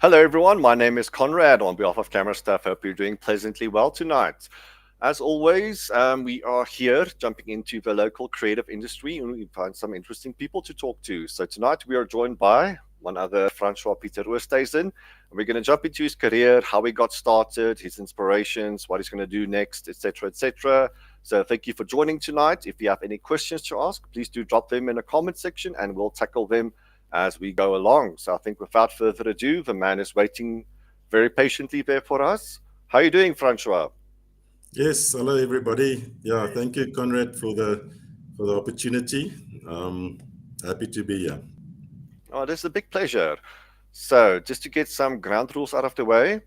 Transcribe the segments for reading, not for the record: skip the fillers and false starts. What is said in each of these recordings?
Hello, everyone. My name is Conrad on behalf of CameraStuff. Hope you're doing pleasantly well tonight. As always, we are here jumping into the local creative industry and we find some interesting people to talk to. So tonight we are joined by one other Francois Pieter Oosthuysen, and we're going to jump into his career, how he got started, his inspirations, what he's going to do next, etc., etc. So thank you for joining tonight. If you have any questions to ask, please do drop them in the comment section and we'll tackle them as we go along. So I think without further ado, the man is waiting very patiently there for us. How are you doing, Francois? Yes, hello everybody. Yeah, thank you, Conrad, for the opportunity. Happy to be here. Oh, this is a big pleasure. So just to get some ground rules out of the way.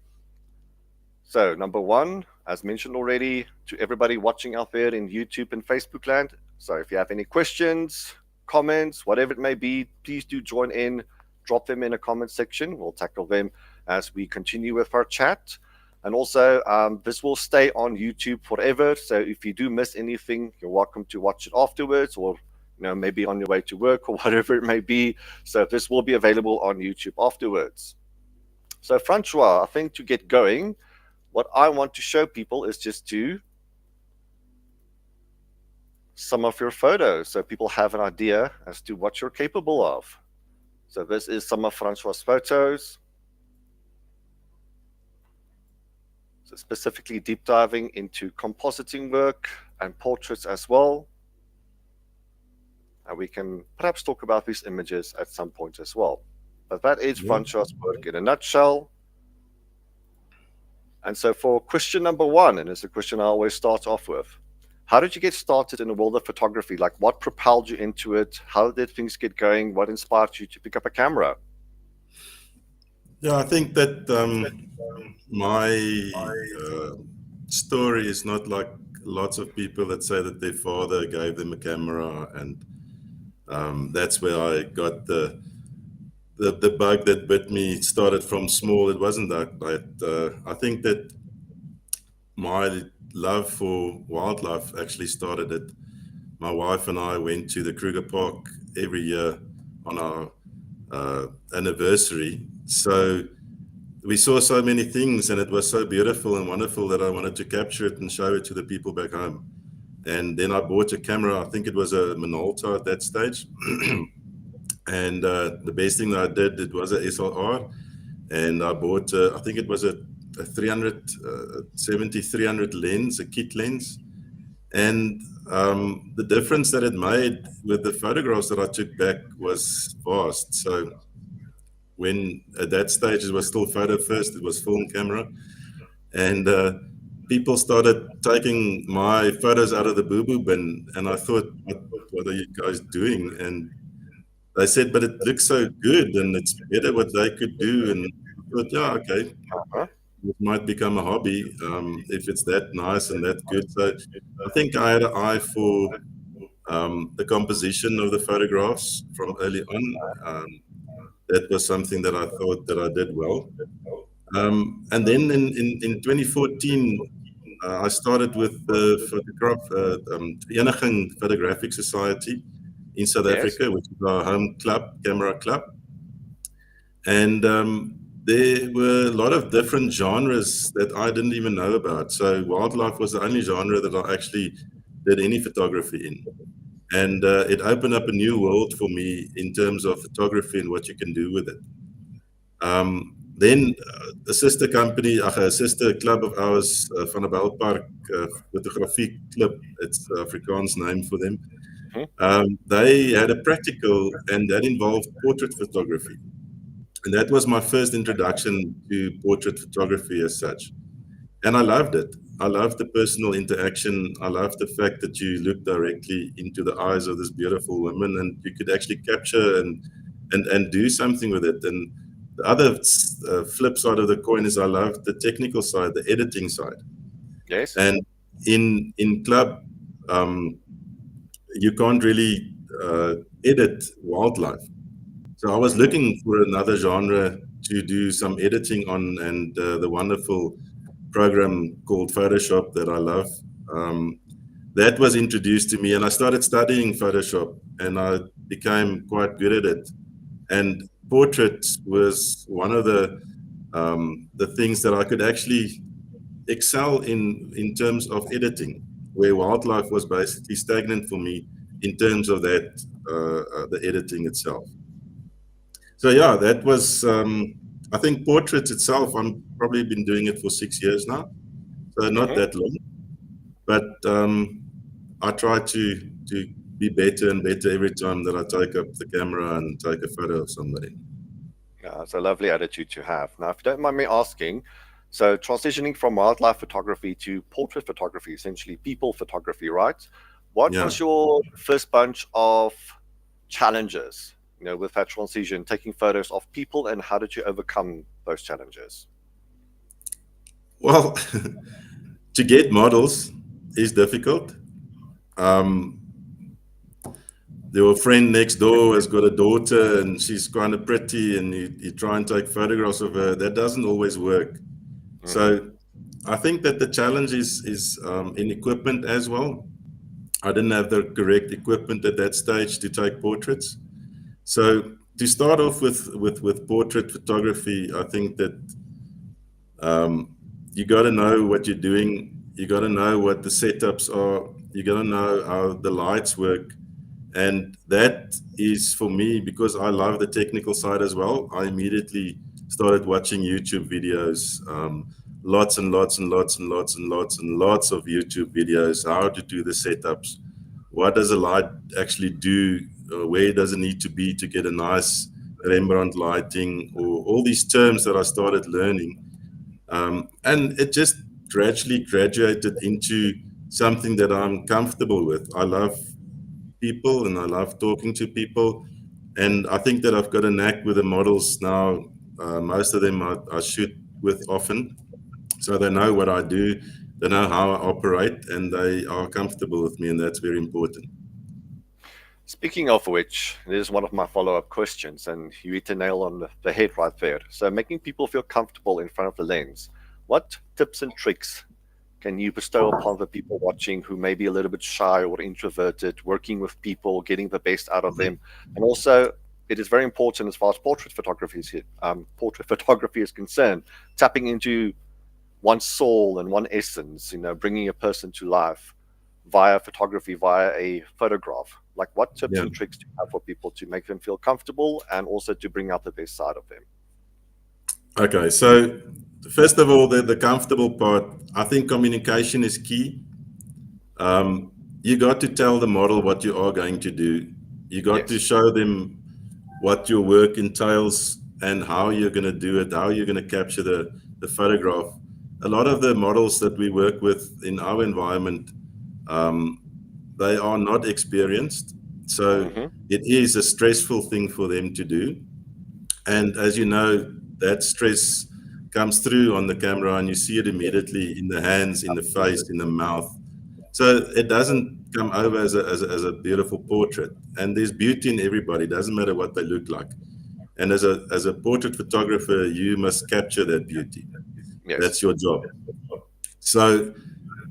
So number one, as mentioned already, to everybody watching out there in YouTube and Facebook land. So if you have any questions, comments, whatever it may be, please do join in, drop them in a comment section. We'll tackle them as we continue with our chat. And also, this will stay on YouTube forever. So if you do miss anything, you're welcome to watch it afterwards, or maybe on your way to work or whatever it may be. So this will be available on YouTube afterwards. So Francois, I think to get going, what I want to show people is just to some of your photos so people have an idea as to what you're capable of. So this is some of Francois' photos. So specifically deep diving into compositing work and portraits as well. And we can perhaps talk about these images at some point as well. But that is Yeah. Francois' work in a nutshell. And so for question number one, and it's a question I always start off with, how did you get started in the world of photography? Like what propelled you into it? How did things get going? What inspired you to pick up a camera? Yeah, I think that my story is not like lots of people that say that their father gave them a camera, and that's where I got the bug that bit me. It started from small. It wasn't that. I think that my love for wildlife actually started it. My wife and I went to the Kruger Park every year on our anniversary. So we saw so many things, and it was so beautiful and wonderful that I wanted to capture it and show it to the people back home. And then I bought a camera. I think it was a Minolta at that stage. And the best thing that I did, it was a SLR, and I bought, I think it was a 300 lens, a kit lens. And the difference that it made with the photographs that I took back was vast. So when at that stage it was still photo first, it was film camera, and people started taking my photos out of the boo-boo bin, and I thought, what are you guys doing? And they said, but it looks so good, and it's better what they could do. And I thought, yeah, okay, Uh-huh. it might become a hobby if it's that nice and that good. So I think I had an eye for the composition of the photographs from early on. That was something that I thought that I did well. And then in 2014, I started with the Vereniging Photographic Society in South Yes. Africa, which is our home club, camera club. And there were a lot of different genres that I didn't even know about. So wildlife was the only genre that I actually did any photography in. And it opened up a new world for me in terms of photography and what you can do with it. Then a sister company, a sister club of ours, Van der Bijlpark Fotografie Club, it's the Afrikaans name for them. Mhm. They had a practical, and that involved portrait photography. And that was my first introduction to portrait photography as such. And I loved it. I loved the personal interaction. I loved the fact that you look directly into the eyes of this beautiful woman and you could actually capture and do something with it. And the other flip side of the coin is I loved the technical side, the editing side. Yes. And in club, um, you can't really edit wildlife. So I was Hmm. looking for another genre to do some editing on, and the wonderful program called Photoshop that I love. Um, that was introduced to me, and I started studying Photoshop, and I became quite good at it. And portrait was one of the the things that I could actually excel in terms of editing, where wildlife was basically stagnant for me in terms of that the editing itself. So yeah, that was I think portraits itself. I'm probably been doing it for 6 years now, so not Hmm. that long. But I try to be better and better every time that I take up the camera and take a photo of somebody. Yeah, it's a lovely attitude to have. Now, if you don't mind me asking, so transitioning from wildlife photography to portrait photography, essentially people photography, right? What Yeah. was your first bunch of challenges, with that transition, taking photos of people, and how did you overcome those challenges? Well, to get models is difficult. Um, your friend next door has got a daughter and she's kind of pretty, and you try and take photographs of her. That doesn't always work. Hmm. So I think that the challenge is in equipment as well. I didn't have the correct equipment at that stage to take portraits. So to start off with portrait photography, I think that you got to know what you're doing. You got to know what the setups are. You got to know how the lights work. And that is for me, because I love the technical side as well. I immediately started watching YouTube videos, lots and lots and lots and lots and lots and lots of YouTube videos, how to do the setups. What does a light actually do? Where does it need to be to get a nice Rembrandt lighting, or all these terms that I started learning. And it just gradually graduated into something that I'm comfortable with. I love people and I love talking to people. And I think that I've got a knack with the models now. Most of them I shoot with often. So they know what I do, they know how I operate, and they are comfortable with me. And that's very important. Speaking of which, this is one of my follow-up questions, and you hit the nail on the head right there. So, making people feel comfortable in front of the lens. What tips and tricks can you bestow upon the people watching who may be a little bit shy or introverted, working with people, getting the best out of them? And also, it is very important as far as portrait photography is concerned, tapping into one's soul and one essence, bringing a person to life via photography, via a photograph. Like, what tips Yeah. and tricks do you have for people to make them feel comfortable and also to bring out the best side of them? Okay. So, first of all, the comfortable part, I think communication is key. You got to tell the model what you are going to do. You got to Yes. show them what your work entails and how you're going to do it, how you're going to capture the photograph. A lot of the models that we work with in our environment, um, they are not experienced. So Mm-hmm. it is a stressful thing for them to do. And as you know, that stress comes through on the camera and you see it immediately in the hands, in the face, in the mouth. So it doesn't come over as a beautiful portrait. And there's beauty in everybody, doesn't matter what they look like. And as a portrait photographer, you must capture that beauty. Yes. That's your job. So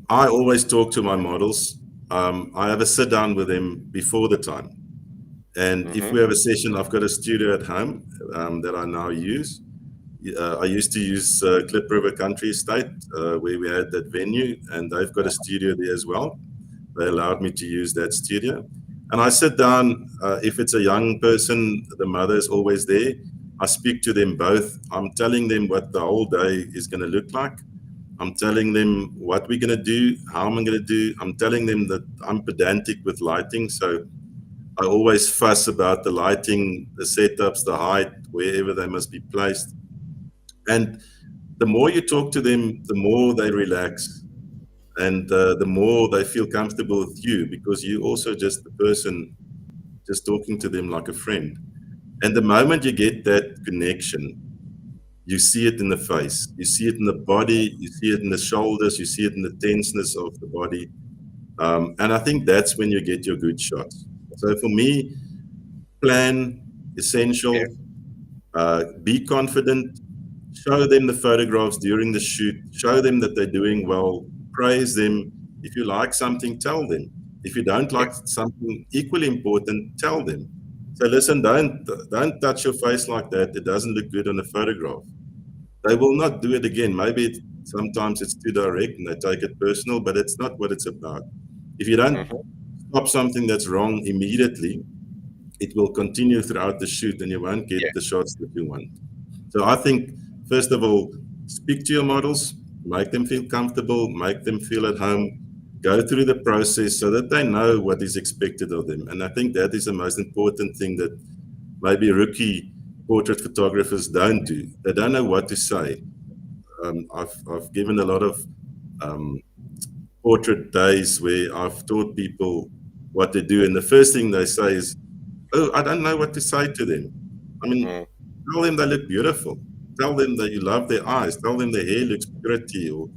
I always talk to my models. I have a sit down with them before the time. And if Mm-hmm. we have a session, I've got a studio at home that I now use. I used to use Clip River Country Estate, where we had that venue, and they've got a studio there as well. They allowed me to use that studio. And I sit down, if it's a young person, the mother is always there. I speak to them both. I'm telling them what the whole day is going to look like. I'm telling them what we're going to do, how I'm going to do. I'm telling them that I'm pedantic with lighting. So I always fuss about the lighting, the setups, the height, wherever they must be placed. And the more you talk to them, the more they relax, and the more they feel comfortable with you, because you also just the person just talking to them like a friend. And the moment you get that connection, you see it in the face, you see it in the body, you see it in the shoulders, you see it in the tenseness of the body. And I think that's when you get your good shots. So for me, plan, Yes. essential, be confident, show them the photographs during the shoot, show them that they're doing well, praise them. If you like something, tell them. If you don't like Yes. something, equally important, tell them. So listen, don't touch your face like that. It doesn't look good on a photograph. they will not do it again. Maybe sometimes it's too direct and they take it personal, but it's not what it's about. If you don't Mhm. stop something that's wrong immediately, it will continue throughout the shoot and you won't Yeah. get the shots that you want. So I think, first of all, speak to your models, make them feel comfortable, make them feel at home, go through the process so that they know what is expected of them. And I think that is the most important thing that maybe rookie portrait photographers don't do. They don't know what to say. I've given a lot of um, portrait days where I've taught people what to do, and the first thing they say is, "Oh, I don't know what to say to them." I mean, Mm. tell them they look beautiful. Tell them that you love their eyes. Tell them their hair looks pretty, or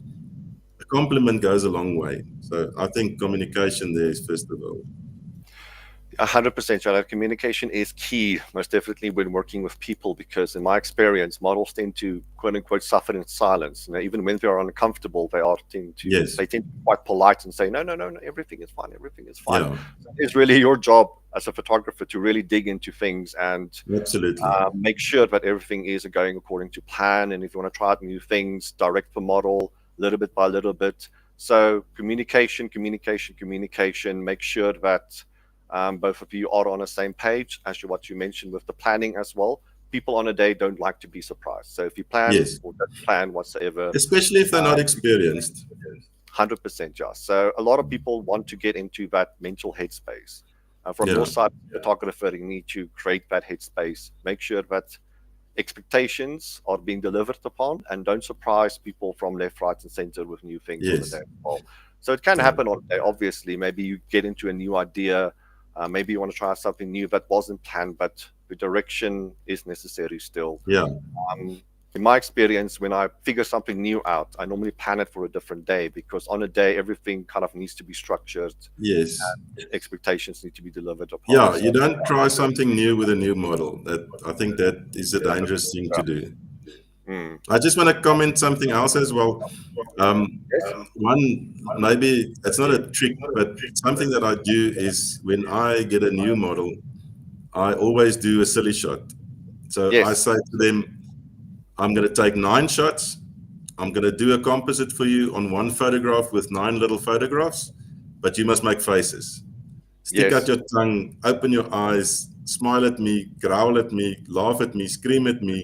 a compliment goes a long way. So I think communication there is first of all. 100%, Charlotte. Communication is key, most definitely when working with people, because in my experience, models tend to quote unquote suffer in silence. You know, even when they are uncomfortable, Yes. they tend to be quite polite and say, no, no, no, no, everything is fine, everything is fine. Yeah. So it's really your job as a photographer to really dig into things and Absolutely. make sure that everything is going according to plan. And if you want to try out new things, direct the model little bit by little bit. So communication, communication, communication. Make sure that both of you are on the same page, as to what you mentioned with the planning as well. People on a day don't like to be surprised. So if you plan Yes. or don't plan whatsoever, Especially if they're not experienced. 100%, yeah. So a lot of people want to get into that mental headspace. From your Yeah. side, photographer, you need to create that headspace. Make sure that expectations are being delivered upon, and don't surprise people from left, right, and center with new things on the day Yes. as well. So it can Yeah. happen on the day. Obviously, maybe you get into a new idea, maybe you want to try something new that wasn't planned, but the direction is necessary still. Yeah. Um, in my experience, when I figure something new out, I normally plan it for a different day, because on a day everything kind of needs to be structured, Yes. expectations need to be delivered upon. Yeah. So You don't try something new with a new model. That I think that is a dangerous thing to do. mm, I just want to comment something else as well. Um, yes, one, maybe it's not a trick, but something that I do is when I get a new model, I always do a silly shot. So I yes, say to them, I'm going to take 9 shots. I'm going to do a composite for you on one photograph with 9 little photographs, but you must make faces. Stick out yes. your tongue, open your eyes, smile at me, growl at me, laugh at me, scream at me,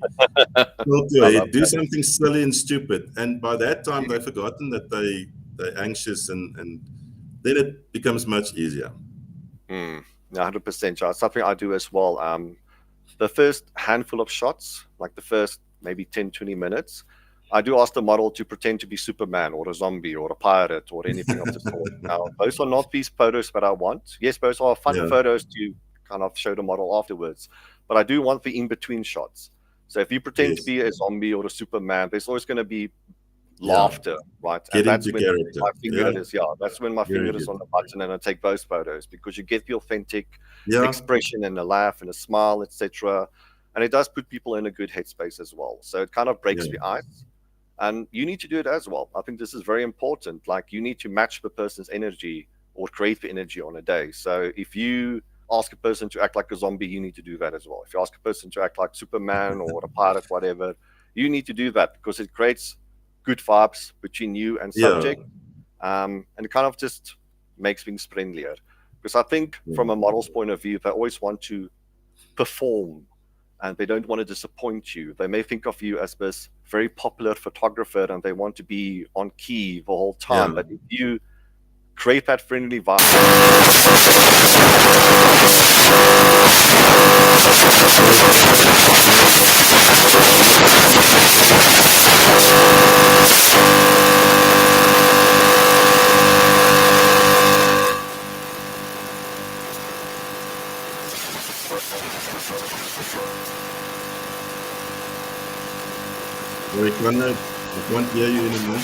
tilt your I head, love do that. something silly and stupid. And by that time, they've forgotten that they're anxious, and then it becomes much easier. Mm, 100%. Yeah, it's something I do as well. The first handful of shots, like the first maybe 10, 20 minutes, I do ask the model to pretend to be Superman or a zombie or a pirate or anything of the sort. Now, those are not these photos that I want. Yes, those are fun Yeah. photos to kind of show the model afterwards, but I do want the in between shots. So if you pretend to Yes. be a zombie or a Superman, there's always going to be Yeah. laughter, right? And Get that's into when character. my finger Yeah. is, yeah, that's when my Very finger is good. on the button and I take those photos, because you get the authentic Yeah. expression and a laugh and a smile, etc. And it does put people in a good headspace as well. So it kind of breaks Yeah. the ice. And you need to do it as well. I think this is very important. Like, you need to match the person's energy or create the energy on a day. So if you ask a person to act like a zombie, you need to do that as well. If you ask a person to act like Superman or a pirate, whatever, you need to do that, because it creates good vibes between you and Yeah. subject, and it kind of just makes things friendlier. Because I think Yeah. from a model's point of view, they always want to perform and they don't want to disappoint you. They may think of you as this very popular photographer and they want to be on key the whole Yeah. time. But if you create that friendly vibe, Sorry, Conrad, I can't hear you anymore.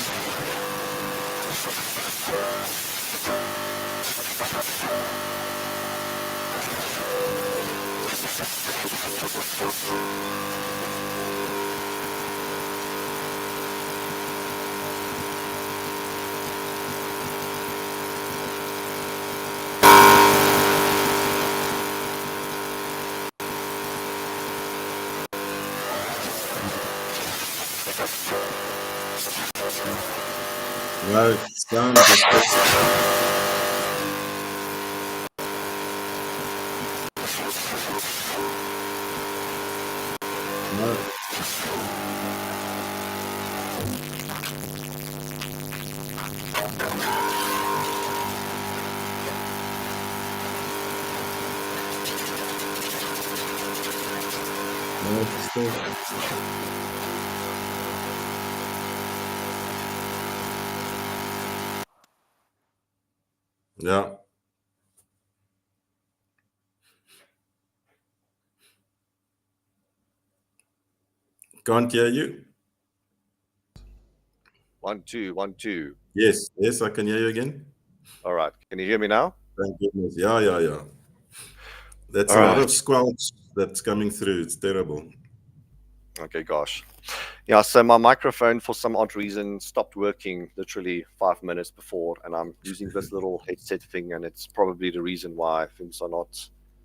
No, sound distortion. No, no distortion. Yeah, can't hear you. 1, 2, 1, 2. Yes, yes, I can hear you again. All right. Can you hear me now? Thank goodness. Yeah, yeah, yeah. That's All a lot of right. squelch that's coming through. It's terrible. Okay, gosh. Yeah, so my microphone, for some odd reason, stopped working literally 5 minutes before, and I'm using this little headset thing, and it's probably the reason why things are not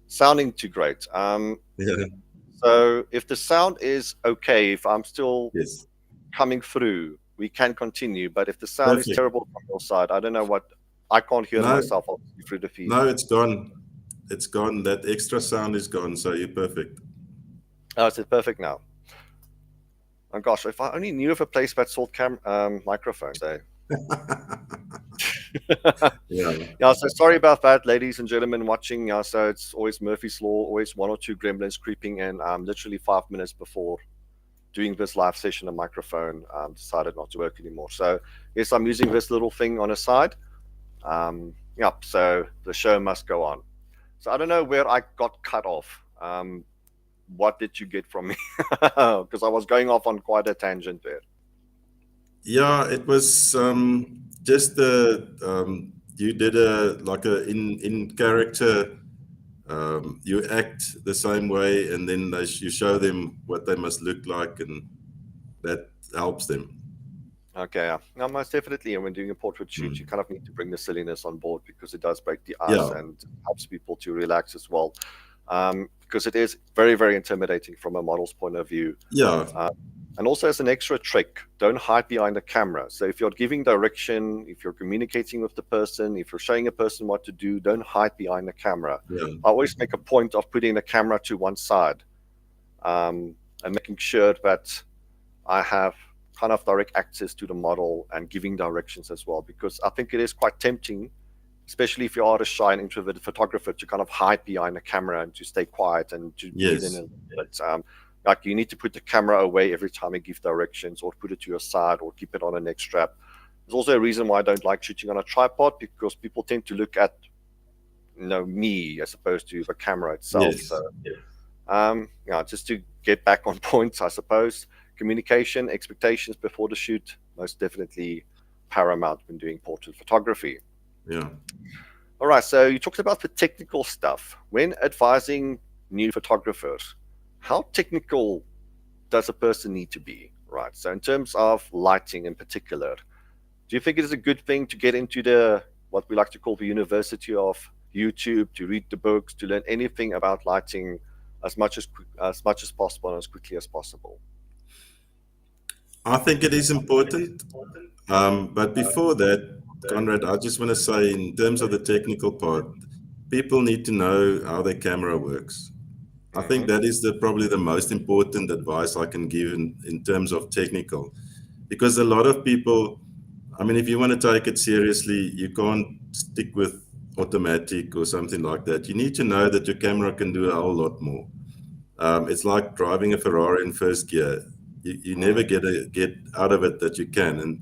sounding too great. Yeah, So if the sound is okay, if I'm still yes. coming through, we can continue. But if the sound is Perfect. terrible from your side, I don't know what, I can't hear No, myself obviously through the feed. no, it's gone. It's gone. That extra sound is gone. So you're perfect. Oh, is it perfect now? Oh gosh, if I only knew of a place that sold microphones, eh? Yeah, Yeah, so sorry about that, ladies and gentlemen watching. Yeah, so it's always Murphy's Law, always one or two gremlins creeping in. Literally 5 minutes before doing this live session, a microphone decided not to work anymore. So yes, I'm using this little thing on a side. Yep, so the show must go on. So I don't know where I got cut off. What did you get from me? Because I was going off on quite a tangent there. yeah. It was just the you did a like a in character. You act the same way, and then you show them what they must look like, and that helps them. Okay, yeah. Now, most definitely, and when doing a portrait shoot, you Mm. kind of need to bring the silliness on board because it does break the ice Yeah, and helps people to relax as well. Because it is very, very intimidating from a model's point of view. yeah, Uh, and also, as an extra trick, don't hide behind the camera. So, if you're giving direction, if you're communicating with the person, if you're showing a person what to do, don't hide behind the camera. yeah, I always make a point of putting the camera to one side and making sure that I have kind of direct access to the model and giving directions as well, because I think it is quite tempting, especially if you are a shy and introverted photographer, to kind of hide behind the camera and to stay quiet and to breathe in yes, a little bit. Like you need to put the camera away every time you give directions, or put it to your side, or keep it on a neck strap. There's also a reason why I don't like shooting on a tripod, because people tend to look at me as opposed to the camera itself. So yes, yeah, just to get back on points, I suppose. Communication, expectations before the shoot, most definitely paramount when doing portrait photography. yeah. All right, so you talked about the technical stuff. When advising new photographers, how technical does a person need to be, right? So in terms of lighting in particular, do you think it is a good thing to get into the what we like to call the university of YouTube, to read the books, to learn anything about lighting as much as possible and as quickly as possible? I think it is important. But before that, Conrad, I just want to say, in terms of the technical part, people need to know how their camera works. I think Hmm. that is probably the most important advice I can give in terms of technical, because a lot of people, I mean, if you want to take it seriously, you can't stick with automatic or something like that. You need to know that your camera can do a whole lot more. It's like driving a Ferrari in first gear. You never get out of it that you can. And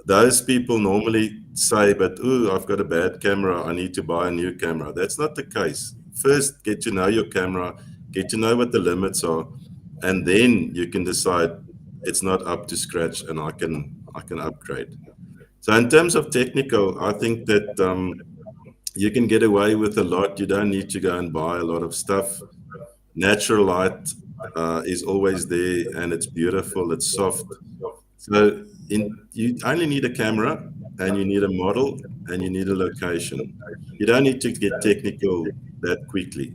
those people normally say, but ooh, I've got a bad camera, I need to buy a new camera. That's not the case. First, get to know your camera, get to know what the limits are, and then you can decide it's not up to scratch and I can upgrade. So in terms of technical, I think that you can get away with a lot. You don't need to go and buy a lot of stuff. Natural light is always there, and it's beautiful, it's soft. So you only need a camera, and you need a model, and you need a location. You don't need to get technical that quickly.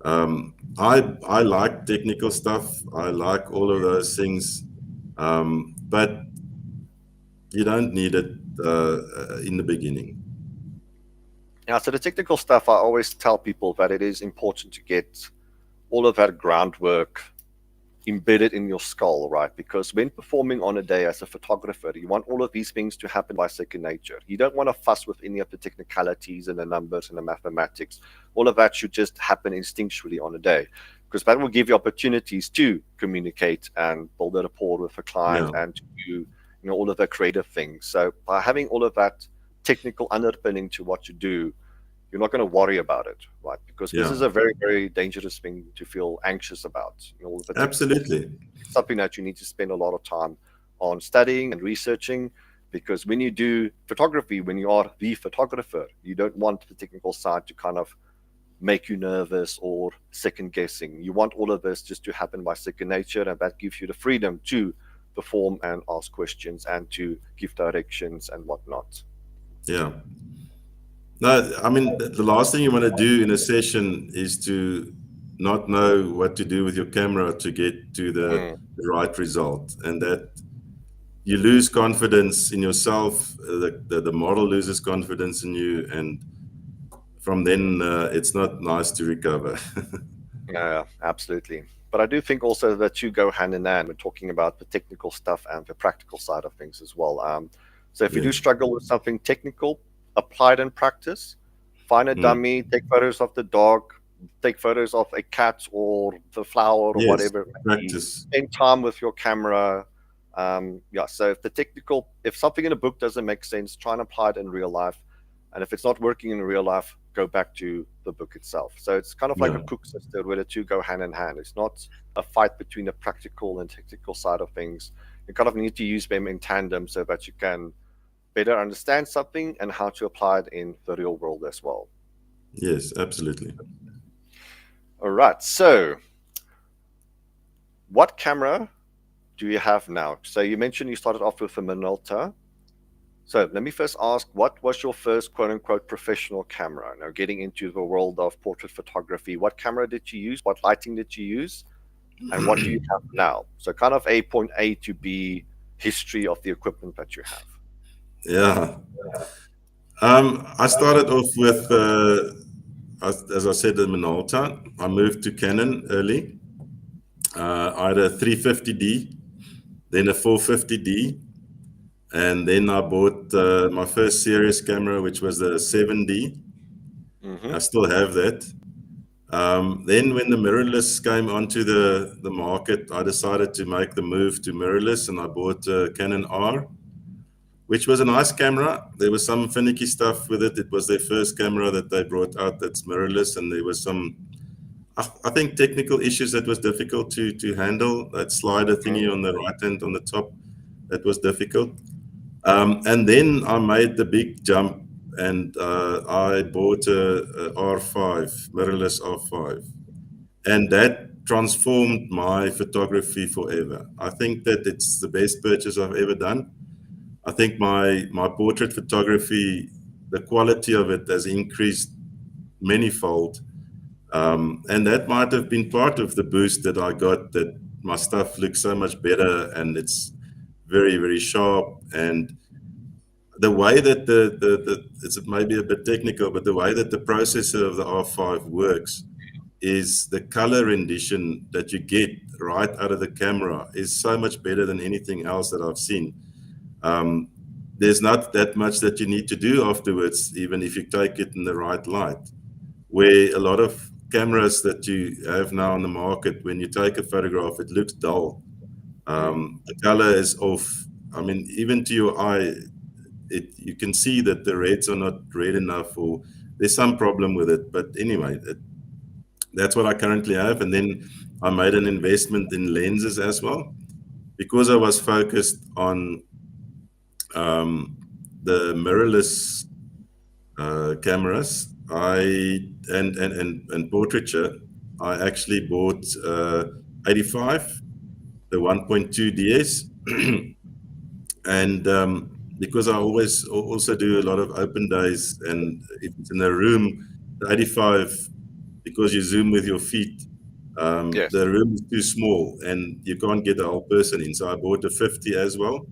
I like technical stuff. I like all of those things. But you don't need it in the beginning. Yeah, so the technical stuff, I always tell people that it is important to get all of that groundwork embedded in your skull, right? Because when performing on a day as a photographer, you want all of these things to happen by second nature. You don't want to fuss with any of the technicalities and the numbers and the mathematics. All of that should just happen instinctually on a day, because that will give you opportunities to communicate and build a rapport with the client Yeah, and to do, all of the creative things. So by having all of that technical underpinning to what you do, you're not going to worry about it, right? Because this yeah, is a very, very dangerous thing to feel anxious about. All of the technical things. absolutely. It's something that you need to spend a lot of time on studying and researching. Because when you do photography, when you are the photographer, you don't want the technical side to kind of make you nervous or second guessing. You want all of this just to happen by second nature, and that gives you the freedom to perform and ask questions and to give directions and whatnot. Yeah. No, I mean, the last thing you want to do in a session is to not know what to do with your camera to get to Mm. the right result. And that you lose confidence in yourself, the model loses confidence in you. And from then, it's not nice to recover. Yeah, absolutely. But I do think also that you go hand in hand when talking about the technical stuff and the practical side of things as well. So if you do Yes. struggle with something technical, apply it in practice. Find a Mm. dummy, take photos of the dog, take photos of a cat or the flower or Yes. whatever it may be. Practice. Spend time with your camera. Yeah, so if something in a book doesn't make sense, try and apply it in real life. And if it's not working in real life, go back to the book itself. So it's kind of like a Yeah. cook sister where the two go hand in hand. It's not a fight between the practical and technical side of things. You kind of need to use them in tandem so that you can better understand something and how to apply it in the real world as well. Yes, absolutely. All right. So, what camera do you have now? So, you mentioned you started off with a Minolta. So, let me first ask, what was your first quote unquote professional camera? Now, getting into the world of portrait photography, what camera did you use? What lighting did you use? And what do you have now? So, kind of a point A to B history of the equipment that you have. Yeah. I started off with, as I said, the Minolta. I moved to Canon early. I had a 350D, then a 450D, and then I bought my first serious camera, which was the 7D. Mm-hmm. I still have that. Then when the mirrorless came onto the market, I decided to make the move to mirrorless, and I bought a Canon R, which was a nice camera. There was some finicky stuff with it. It was their first camera that they brought out that's mirrorless, and there was some, I think, technical issues that was difficult to handle. That slider thingy on the right hand on the top, that was difficult. And then I made the big jump, and I bought a R5, mirrorless R5, and that transformed my photography forever. I think that it's the best purchase I've ever done. I think my portrait photography, the quality of it has increased manyfold, and that might have been part of the boost that I got. That my stuff looks so much better, and it's very, very sharp. And the way that the it's maybe a bit technical, but the way that the processor of the R5 works is the color rendition that you get right out of the camera is so much better than anything else that I've seen. Um, there's not that much that you need to do afterwards, even if you take it in the right light. Where a lot of cameras that you have now on the market, when you take a photograph, it looks dull. Mm. The color is off. I mean, even to your eye, you can see that the reds are not red enough, or there's some problem with it. But anyway, that's what I currently have. And then I made an investment in lenses as well, because I was focused on um, the mirrorless cameras. And portraiture. I actually bought 85, the 1.2 DS, and because I always also do a lot of open days, and if it's in a room, the 85, because you zoom with your feet, Yes. The room is too small and you can't get the whole person in. So I bought a 50 as well,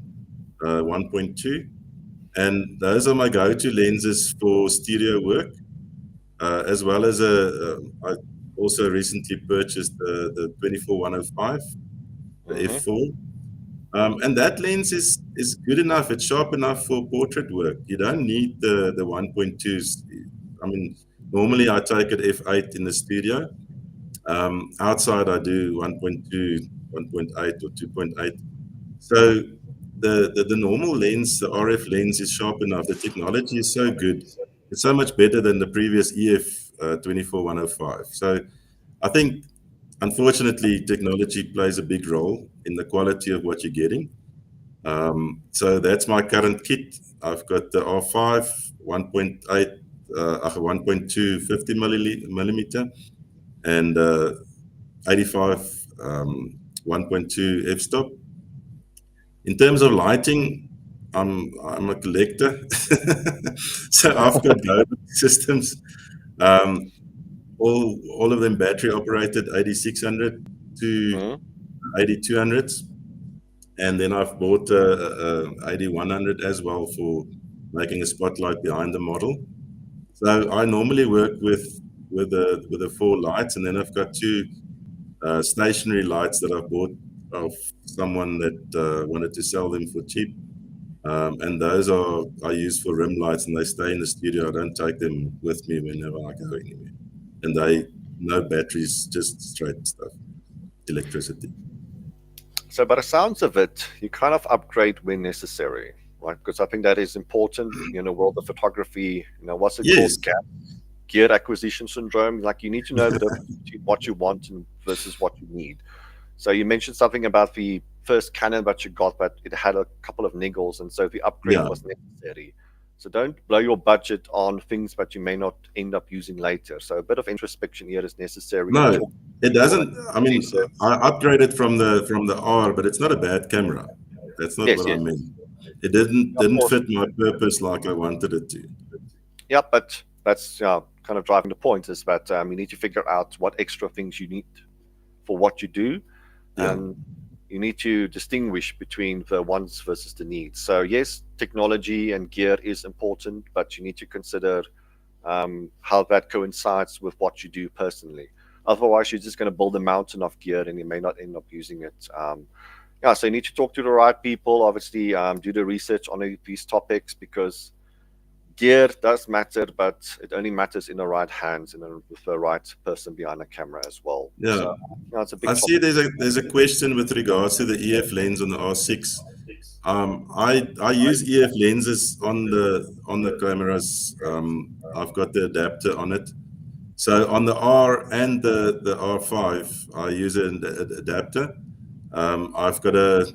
1.2. And those are my go-to lenses for studio work, as well as I also recently purchased the 24-105, the Mm-hmm. f4. And that lens is good enough. It's sharp enough for portrait work. You don't need the 1.2s. I mean, normally I take it f8 in the studio. Outside I do 1.2, 1.8 or 2.8. So the normal lens, the RF lens is sharp enough. The technology is so good. It's so much better than the previous EF 24-105. So I think, unfortunately, technology plays a big role in the quality of what you're getting. So that's my current kit. I've got the R5, 1.8, 1.2, 50 millimeter, and 85, 1.2 f-stop. In terms of lighting, I'm a collector, so I've got global systems, um, all of them battery operated, 8600 to Mm-hmm. 8200s, and then I've bought a 8100 as well for making a spotlight behind the model. So I normally work with the four lights, and then I've got two stationary lights that I've bought of someone that wanted to sell them for cheap. And those are I use for rim lights, and they stay in the studio. I don't take them with me whenever I go anywhere. And they no batteries, just straight stuff, electricity. So, by the sounds of it, you kind of upgrade when necessary, right? Because I think that is important in the world of photography. What's it called? Yes, Gear acquisition syndrome. Like you need to know the difference between what you want and versus what you need. So you mentioned something about the first Canon that you got, but it had a couple of niggles, and so the upgrade yeah, was necessary. So don't blow your budget on things that you may not end up using later. So a bit of introspection here is necessary, and no, talk to it people and doesn't. I mean, research. I upgraded from the R, but it's not a bad camera. That's not Yes, what I yes, meant. It didn't of didn't course. fit my purpose like I wanted it to. Yeah, but that's kind of driving the point is that you need to figure out what extra things you need for what you do, Yeah, and you need to distinguish between the wants versus the needs. So yes, technology and gear is important, but you need to consider how that coincides with what you do personally. Otherwise, you're just going to build a mountain of gear and you may not end up using it. Yeah, so you need to talk to the right people. Obviously, do the research on these topics because gear does matter, but it only matters in the right hands and with the right person behind the camera as well. yeah. So, it's a I big see topic. there's a question with regards to the EF lens on the R6. I use EF lenses on the cameras. I've got the adapter on it. So on the R and the R5, I use an adapter. I've got a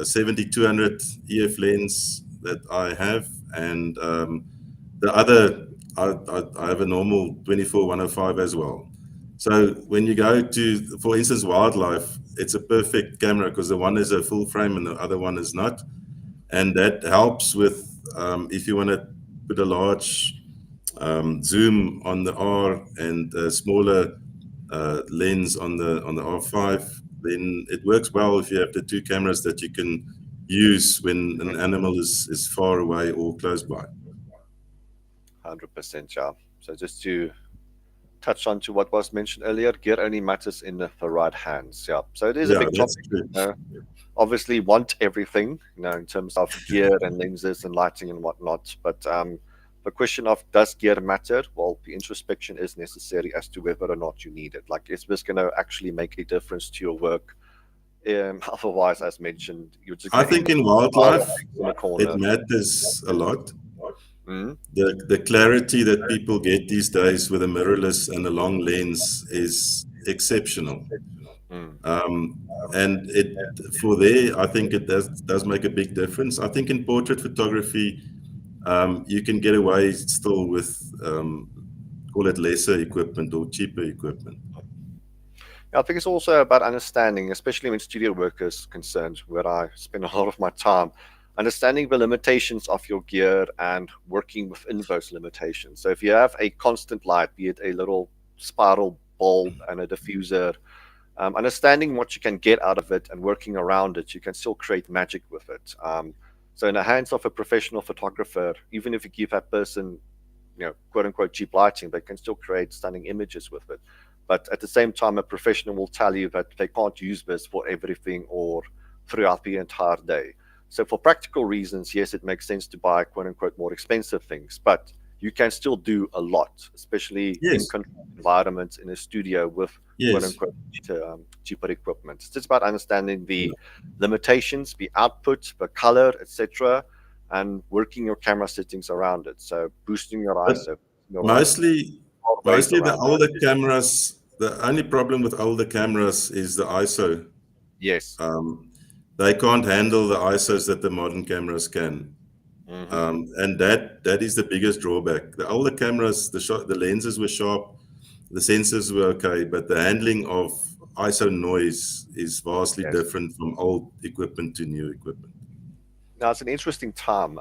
7200 EF lens that I have, and the other I have a normal 24-105 as well. So when you go to, for instance, wildlife, it's a perfect camera because the one is a full frame and the other one is not, and that helps with if you want to put a large zoom on the R and a smaller lens on the R5, then it works well if you have the two cameras that you can use when an animal is far away or close by. 100%, yeah. So just to touch on to what was mentioned earlier, gear only matters in the right hands. Yeah. So it is a Yeah, big that's topic. true. Obviously, want everything, in terms of gear and lenses and lighting and whatnot. But the question of does gear matter? Well, the introspection is necessary as to whether or not you need it. Like, is this going to actually make a difference to your work? Otherwise, as mentioned, you're just I going to end think up in piled of wildlife, eggs in a it corner. matters a lot. Mm, The clarity that people get these days with a mirrorless and a long lens is exceptional. mm. Um, and it for there, I think it does make a big difference. I think in portrait photography, you can get away still with call it lesser equipment or cheaper equipment. I think it's also about understanding, especially when studio work is concerned, where I spend a lot of my time, understanding the limitations of your gear and working within those limitations. So if you have a constant light, be it a little spiral bulb and a diffuser, Understanding what you can get out of it and working around it, you can still create magic with it. So in the hands of a professional photographer, even if you give that person, quote unquote cheap lighting, they can still create stunning images with it. But at the same time, a professional will tell you that they can't use this for everything or throughout the entire day. So for practical reasons, yes, it makes sense to buy quote unquote more expensive things, but you can still do a lot, especially in Yes, controlled environments in a studio with quote yes. unquote cheaper equipment. It's just about understanding Yeah. the limitations, the output, the color, etc., and working your camera settings around it. So boosting your But ISO, your right mostly, ways mostly the around it. older cameras, the only problem with older cameras is the ISO. Yes. Um, they can't handle the ISOs that the modern cameras can. Hmm. And that is the biggest drawback. The older cameras, the lenses were sharp, the sensors were okay, but the handling of ISO noise is vastly Yes. different from old equipment to new equipment. Now it's an interesting time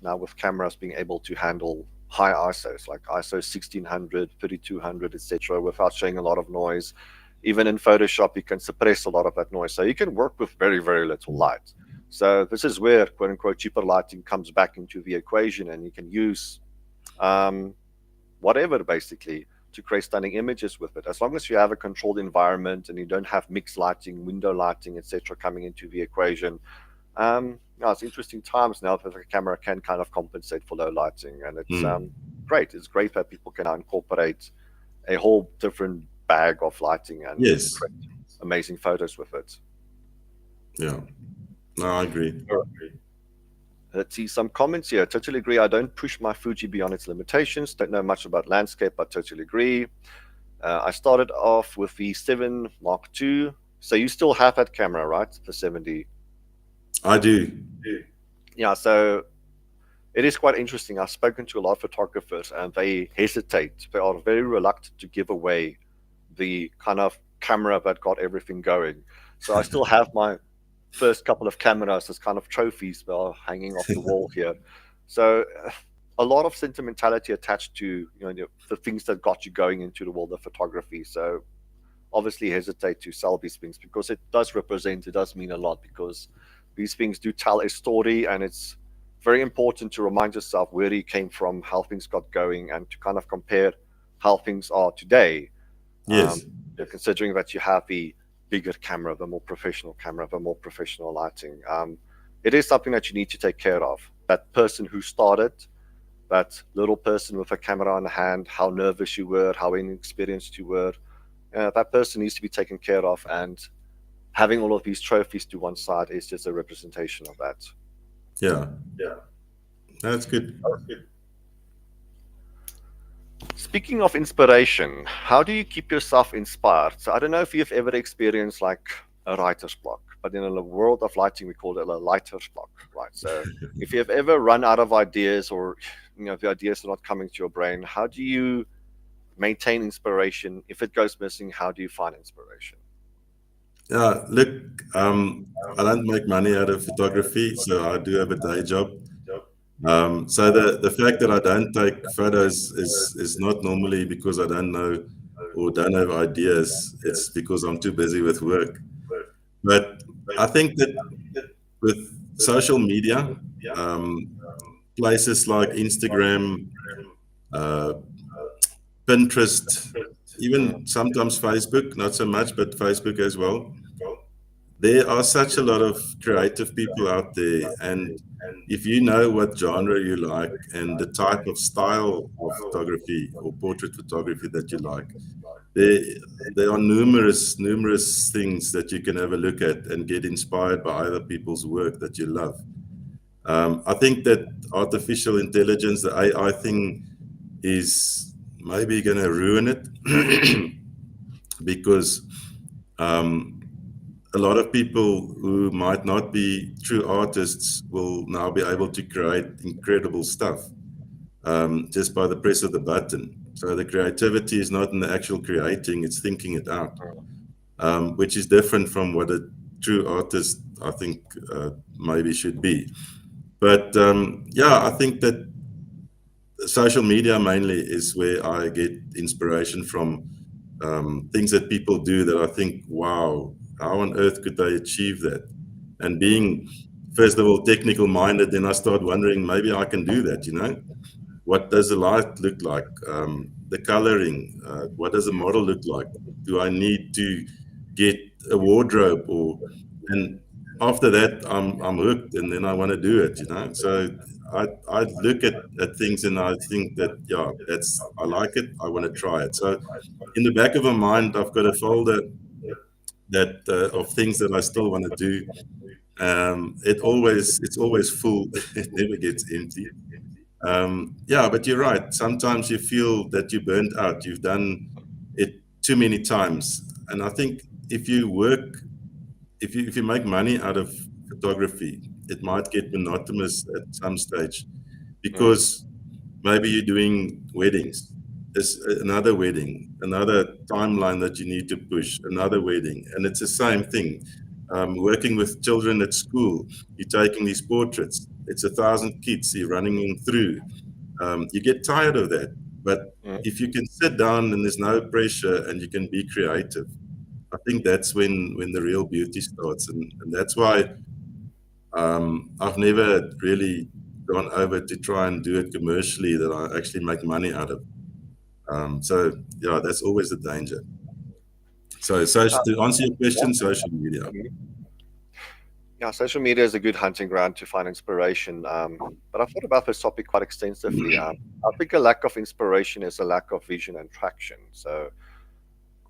now with cameras being able to handle high ISOs like ISO 1600, 3200, etc., without showing a lot of noise. Even in Photoshop, you can suppress a lot of that noise, so you can work with very, very little light. So this is where quote unquote cheaper lighting comes back into the equation, and you can use um, whatever basically to create stunning images with it. As long as you have a controlled environment and you don't have mixed lighting, window lighting, etc., coming into the equation, no, it's interesting times now that the camera can kind of compensate for low lighting, and it's Hmm. great. It's great that people can now incorporate a whole different bag of lighting and Yes. create amazing photos with it. Yeah. No, I agree. Let's see some comments here. Totally agree. I don't push my Fuji beyond its limitations. Don't know much about landscape, but totally agree. I started off with the 7 Mark II. So you still have that camera, right? The 70. I do. Yeah. So it is quite interesting. I've spoken to a lot of photographers and they hesitate. They are very reluctant to give away the kind of camera that got everything going. So I still have my first couple of cameras as kind of trophies that are hanging off the wall here. So a lot of sentimentality attached to the things that got you going into the world of photography. So obviously hesitate to sell these things because it does represent, it does mean a lot because these things do tell a story, and it's very important to remind yourself where you came from, how things got going, and to kind of compare how things are today. Um, Yes. Considering that you have the bigger camera, the more professional camera, the more professional lighting, it is something that you need to take care of. That person who started, that little person with a camera on hand, how nervous you were, how inexperienced you were, that person needs to be taken care of, and having all of these trophies to one side is just a representation of that. Yeah. That's good. Speaking of inspiration, how do you keep yourself inspired? So I don't know if you've ever experienced like a writer's block, but in the world of lighting, we call it a lighter's block, right? So if you've ever run out of ideas, or the ideas are not coming to your brain, how do you maintain inspiration? If it goes missing, how do you find inspiration? Yeah. Look, I don't make money out of photography, so I do have a day job. So the fact that I don't take photos is not normally because I don't know or don't have ideas. It's because I'm too busy with work. But I think that with social media, um, places like Instagram, uh, Pinterest, Mm, even sometimes Facebook, not so much, but Facebook as well. There are such a lot of creative people out there, and if you know what genre you like and the type of style of photography or portrait photography that you like, there there are numerous things that you can have a look at and get inspired by other people's work that you love. I think that artificial intelligence, the AI thing, is maybe going to ruin it because um, a lot of people who might not be true artists will now be able to create incredible stuff just by the press of the button. So the creativity is not in the actual creating; it's thinking it out, which is different from what a true artist, I think, maybe should be. But yeah, I think that social media mainly is where I get inspiration from. things that people do that I think, wow, how on earth could they achieve that? And being, first of all, technical minded, then I start wondering, maybe I can do that, you know? What does the light look like? The coloring, what does the model look like? Do I need to get a wardrobe or, and after that, I'm hooked and then I want to do it, you know? So I look at things and I think that, yeah, I like it. I want to try it. So in the back of my mind, I've got a folder that of things that I still want to do. It's always full. It never gets empty. Yeah, but you're right. Sometimes you feel that you burnt out. You've done it too many times, and I think if you work, if you make money out of photography, it might get monotonous at some stage Mm. because maybe you're doing weddings. There's another wedding, another timeline that you need to push, another wedding, and it's the same thing. Working with children at school, you're taking these portraits. It's 1,000 kids you're running them through. You get tired of that. But Mm. if you can sit down and there's no pressure and you can be creative, I think that's when the real beauty starts, and that's why I've never really gone over to try and do it commercially that I actually make money out of. So yeah, that's always the danger. So to answer your Yeah. question, social media. Mhm. Yeah, social media is a good hunting ground to find inspiration. But I've thought about this topic quite extensively. I think a lack of inspiration is a lack of vision and traction. So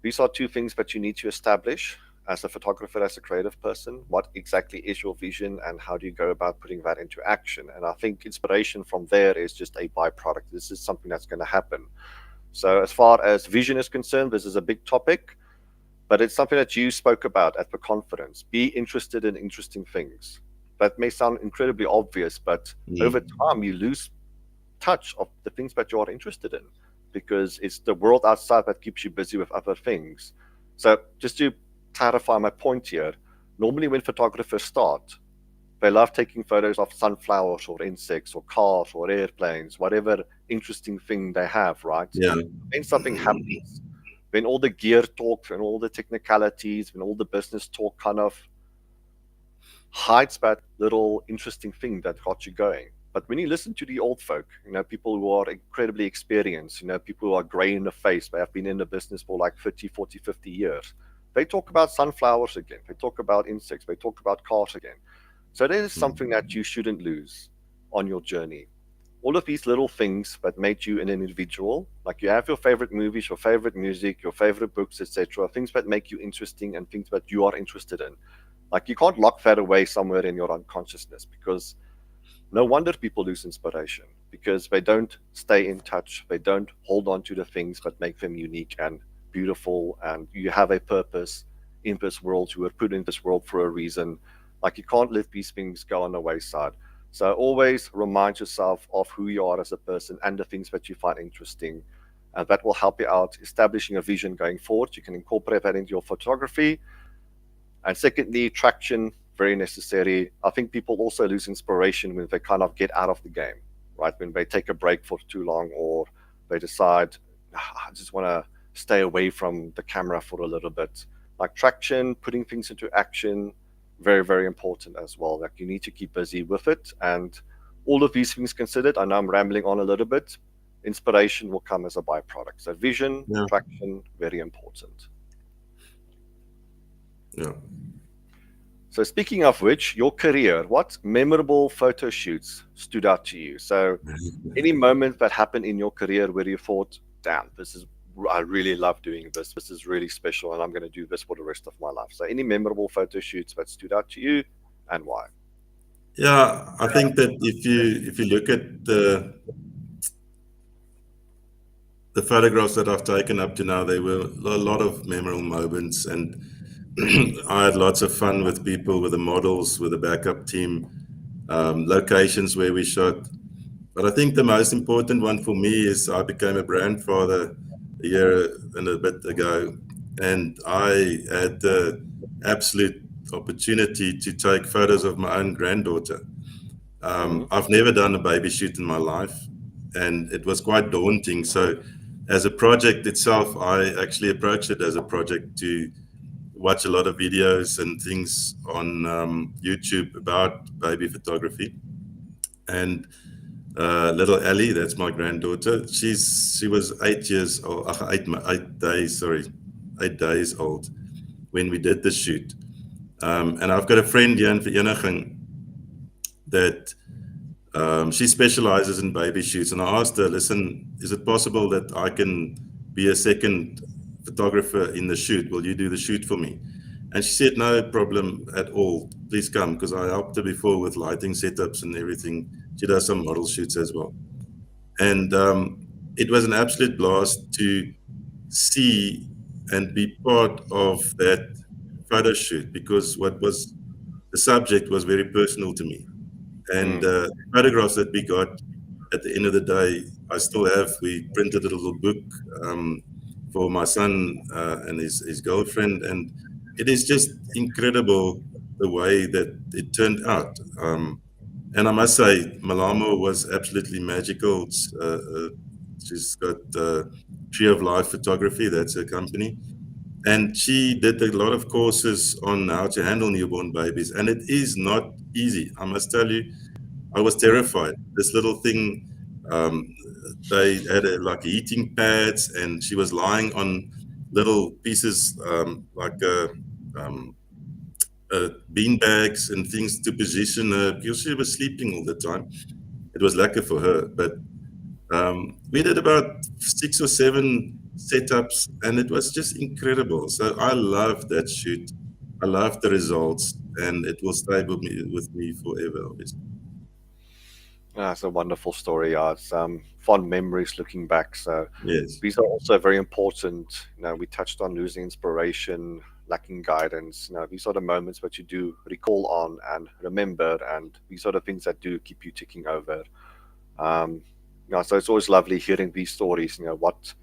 these are two things that you need to establish as a photographer, as a creative person. What exactly is your vision, and how do you go about putting that into action? And I think inspiration from there is just a byproduct. This is something that's going to happen. So, as far as vision is concerned, this is a big topic, but it's something that you spoke about at the conference. Be interested in interesting things. That may sound incredibly obvious, but over Mm, time, you lose touch of the things that you are interested in because it's the world outside that keeps you busy with other things. So, just to clarify my point here, normally when photographers start, they love taking photos of sunflowers or insects or cars or airplanes, whatever interesting thing they have, right? yeah. Then something happens. When all the gear talk and all the technicalities, when all the business talk kind of hides that little interesting thing that got you going. But when you listen to the old folk, people who are incredibly experienced, people who are gray in the face, they have been in the business for like 30, 40, 50 years. They talk about sunflowers again. They talk about insects. They talk about cars again. So there is something Mm, that you shouldn't lose on your journey. All of these little things that made you an individual, like you have your favorite movies, your favorite music, your favorite books, etc., things that make you interesting and things that you are interested in. Like you can't lock that away somewhere in your unconsciousness because no wonder people lose inspiration because they don't stay in touch. They don't hold on to the things that make them unique and beautiful. And you have a purpose in this world. You were put in this world for a reason. Like you can't let these things go on the wayside. So always remind yourself of who you are as a person and the things that you find interesting. And that will help you out establishing a vision going forward. You can incorporate that into your photography, and secondly, traction, very necessary. I think people also lose inspiration when they kind of get out of the game, right? When they take a break for too long or they decide, I just want to stay away from the camera for a little bit. Like traction, putting things into action, very, very important as well. Like you need to keep busy with it. And all of these things considered, I know I'm rambling on a little bit. Inspiration will come as a byproduct. So vision, yeah, traction, very important. yeah. So speaking of which, your career, what memorable photo shoots stood out to you? So any moment that happened in your career where you thought, damn, I really love doing this. This is really special and I'm going to do this for the rest of my life. So any memorable photo shoots that stood out to you and why? Yeah, I think that if you look at the photographs that I've taken up to now, there were a lot of memorable moments, and I had lots of fun with people, with the models, with the backup team, locations where we shot. But I think the most important one for me is I became a grandfather a year and a bit ago, and I had the absolute opportunity to take photos of my own granddaughter. Mm-hmm. I've never done a baby shoot in my life, and it was quite daunting. So as a project itself, I actually approached it as a project to watch a lot of videos and things on YouTube about baby photography. And little Ellie, that's my granddaughter. She was 8 years old, 8 days, sorry, 8 days old when we did the shoot. And I've got a friend, Jan Vereniging, that she specializes in baby shoots. And I asked her, listen, is it possible that I can be a second photographer in the shoot? Will you do the shoot for me? And she said, no problem at all. Please come, because I helped her before with lighting setups and everything. She does some model shoots as well. And it was an absolute blast to see and be part of that photo shoot, because what was the subject was very personal to me. And Mm. photographs that we got at the end of the day, I still have. We printed a little book for my son and his girlfriend, and it is just incredible the way that it turned out. And I must say, Malamo was absolutely magical. She's got Tree of Life Photography, that's her company. And she did a lot of courses on how to handle newborn babies. And it is not easy. I must tell you, I was terrified. This little thing, um, they had like heating pads, and she was lying on little pieces um, bean bags and things to position her, because she was sleeping all the time. It was lucky for her. But we did about 6 or 7 setups, and it was just incredible. So I love that shoot. I love the results, and it will stay with me forever, obviously. That's a wonderful story. It's fond memories looking back. So Yes. these are also very important. We touched on losing inspiration, lacking guidance. These are the moments that you do recall on and remember, and these are the things that do keep you ticking over. Um, so it's always lovely hearing these stories. What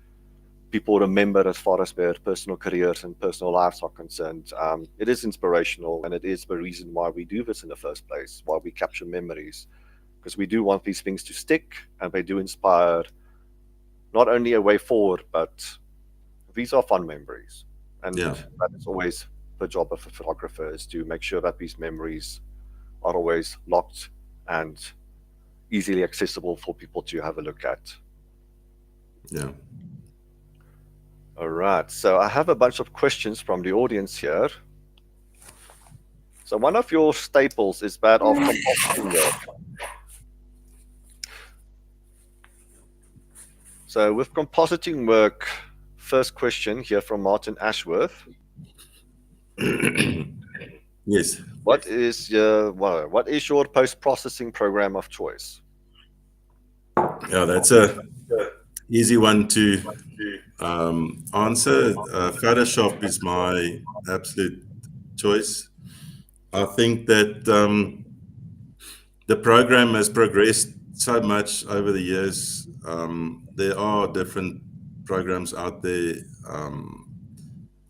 people remember as far as their personal careers and personal lives are concerned. It is inspirational, and it is the reason why we do this in the first place, why we capture memories, because we do want these things to stick, and they do inspire not only a way forward, but these are fun memories. And Yeah. that is always the job of a photographer, is to make sure that these memories are always locked and easily accessible for people to have a look at. Yeah. All right. So I have a bunch of questions from the audience here. So one of your staples is that of compositing work. So with compositing work, first question here from Martin Ashworth. Yes. What is your post-processing program of choice? Yeah, that's a easy one to answer. Photoshop is my absolute choice. I think that the program has progressed so much over the years. There are different programs out there,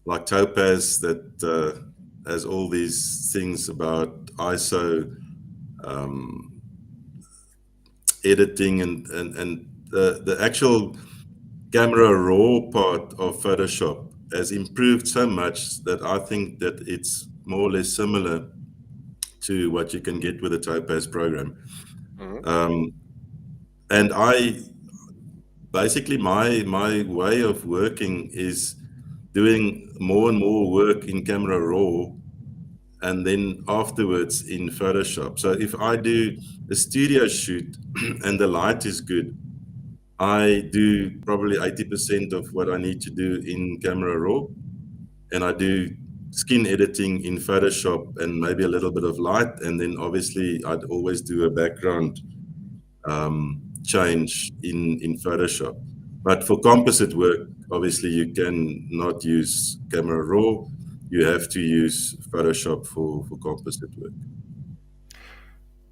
like Topaz, that has all these things about ISO editing, and the actual camera raw part of Photoshop has improved so much that I think that it's more or less similar to what you can get with a Topaz program. Mhm. Um, and I basically, my way of working is doing more and more work in Camera Raw, and then afterwards in Photoshop. So if I do a studio shoot and the light is good, I do probably 80% of what I need to do in Camera Raw, and I do skin editing in Photoshop and maybe a little bit of light, and then obviously I'd always do a background change in Photoshop. But for composite work, obviously you can not use Camera Raw. You have to use Photoshop for composite work.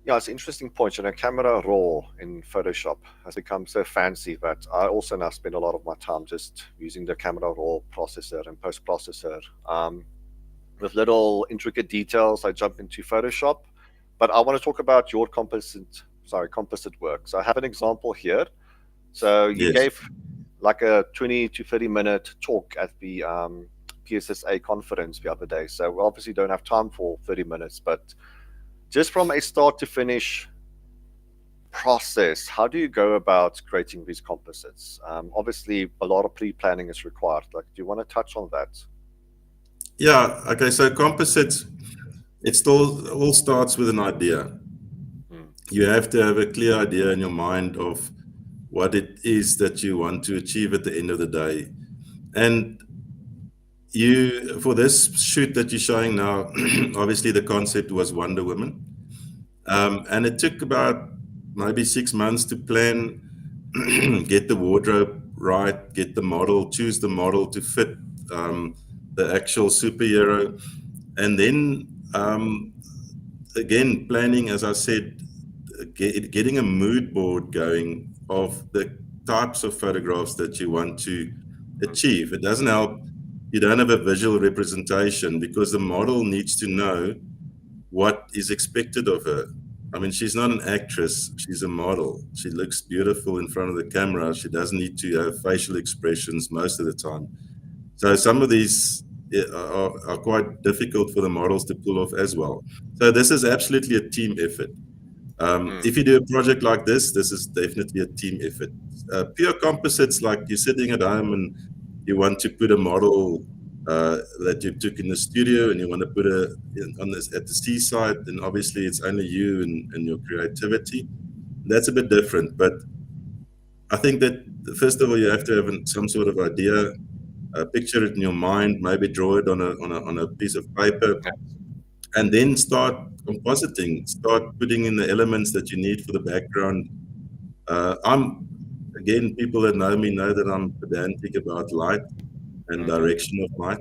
Yeah, it's an interesting point. Camera Raw in Photoshop has become so fancy that I also now spend a lot of my time just using the Camera Raw processor and post processor. With little intricate details, I jump into Photoshop. But I want to talk about your composite work. So I have an example here. So you Yes. gave like a 20 to 30-minute talk at the PSSA conference the other day. So we obviously don't have time for 30 minutes, but just from a start to finish process, how do you go about creating these composites? Obviously, a lot of pre-planning is required. Like, do you want to touch on that? Yeah. Okay. So composites, it still all starts with an idea. Mm, You have to have a clear idea in your mind of what it is that you want to achieve at the end of the day. And you, for this shoot that you're showing now, obviously the concept was Wonder Woman. And it took about maybe 6 months to plan, get the wardrobe right, get the model, choose the model to fit the actual superhero. And then again, planning, as I said, getting a mood board going of the types of photographs that you want to mm, achieve. It doesn't help you don't have a visual representation because the model needs to know what is expected of her. I mean, she's not an actress, she's a model. She looks beautiful in front of the camera. She doesn't need to have facial expressions most of the time. So some of these are quite difficult for the models to pull off as well. So this is absolutely a team effort. mm, If you do a project like this is definitely a team effort. Pure composites, like you're sitting at home and you want to put a model that you took in the studio and you want to put it on this at the seaside, then obviously it's only you and your creativity. That's a bit different, but I think that first of all you have to have some sort of idea, picture it in your mind, maybe draw it on a piece of paper, yeah, and then start compositing, start putting in the elements that you need for the background. I'm again, people that know me know that I'm pedantic about light and mhm, direction of light.